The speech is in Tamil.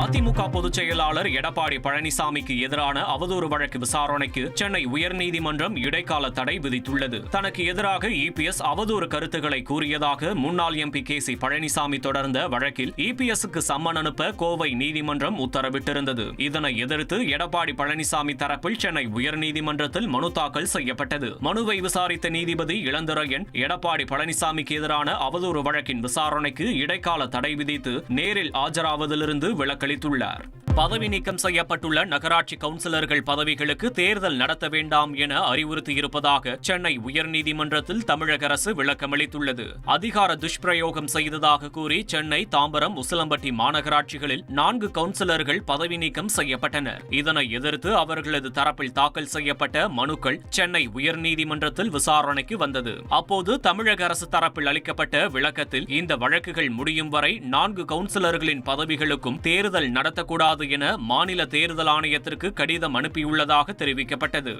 அதிமுக பொதுச் செயலாளர் எடப்பாடி பழனிசாமிக்கு எதிரான அவதூறு வழக்கு விசாரணைக்கு சென்னை உயர்நீதிமன்றம் இடைக்கால தடை விதித்துள்ளது. தனக்கு எதிராக இபிஎஸ் அவதூறு கருத்துக்களை கூறியதாக முன்னாள் எம்பி கே.சி. பழனிசாமி தொடர்ந்த வழக்கில் இபிஎஸ்க்கு சம்மன் அனுப்ப கோவை நீதிமன்றம் உத்தரவிட்டிருந்தது. இதனை எதிர்த்து எடப்பாடி பழனிசாமி தரப்பில் சென்னை உயர்நீதிமன்றத்தில் மனு தாக்கல் செய்யப்பட்டது. மனுவை விசாரித்த நீதிபதி இளந்துரையன் எடப்பாடி பழனிசாமிக்கு எதிரான அவதூறு வழக்கின் விசாரணைக்கு இடைக்கால தடை விதித்து நேரில் ஆஜராவதிலிருந்து விலக்களித்துள்ளார். பதவி நீக்கம் செய்யப்பட்டுள்ள நகராட்சி கவுன்சிலர்கள் பதவிகளுக்கு தேர்தல் நடத்த வேண்டாம் என அறிவுறுத்தியிருப்பதாக சென்னை உயர்நீதிமன்றத்தில் தமிழக அரசு விளக்கமளித்துள்ளது. அதிகார துஷ்பிரயோகம் செய்ததாக கூறி சென்னை, தாம்பரம், உசிலம்பட்டி மாநகராட்சிகளில் 4 கவுன்சிலர்கள் பதவி நீக்கம் செய்யப்பட்டனர். இதனை எதிர்த்து அவர்களது தரப்பில் தாக்கல் செய்யப்பட்ட மனுக்கள் சென்னை உயர்நீதிமன்றத்தில் விசாரணைக்கு வந்தது. அப்போது தமிழக அரசு தரப்பில் அளிக்கப்பட்ட விளக்கத்தில் இந்த வழக்குகள் முடியும் வரை 4 கவுன்சிலர்களின் பதவிகளுக்கும் தேர்தல் நடத்தக்கூடாது என மாநில தேர்தல் ஆணையத்திற்கு கடிதம் அனுப்பியுள்ளதாக தெரிவிக்கப்பட்டது.